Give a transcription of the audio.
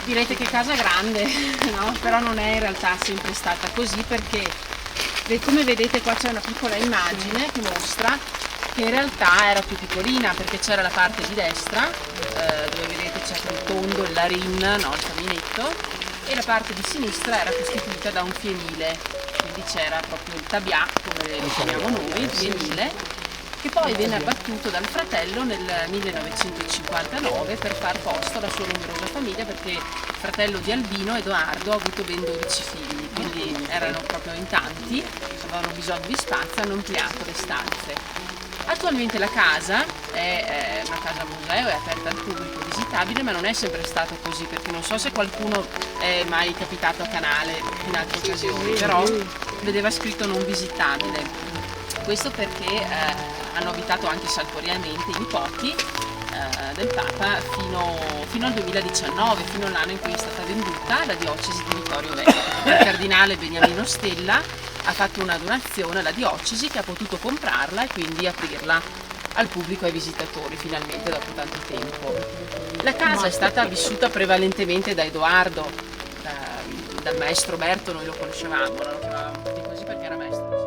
Direte che casa grande, no? Però non è in realtà sempre stata così, perché come vedete qua c'è una piccola immagine che mostra che in realtà era più piccolina, perché c'era la parte di destra dove vedete c'è quel tondo, il larin, no? Il caminetto, e la parte di sinistra era costituita da un fienile, quindi c'era proprio il tabià, come lo chiamiamo noi, il fienile, che poi venne abbattuto dal fratello nel 1959 per far posto alla sua numerosa famiglia, perché il fratello di Albino, Edoardo, ha avuto ben 12 figli, quindi erano proprio in tanti, avevano bisogno di spazio, hanno ampliato le stanze. Attualmente la casa è una casa museo, è aperta al pubblico, visitabile, ma non è sempre stato così, perché non so se qualcuno è mai capitato a Canale in altre occasioni, però vedeva scritto non visitabile. Questo perché hanno abitato anche saltuariamente i nipoti del Papa fino al 2019, fino all'anno in cui è stata venduta la diocesi di Vittorio Veneto. Il cardinale Beniamino Stella ha fatto una donazione alla diocesi, che ha potuto comprarla e quindi aprirla al pubblico e ai visitatori finalmente dopo tanto tempo. La casa è stata vissuta prevalentemente da Edoardo, dal maestro Berto, noi lo conoscevamo, lo chiamavamo tutti così perché era maestro.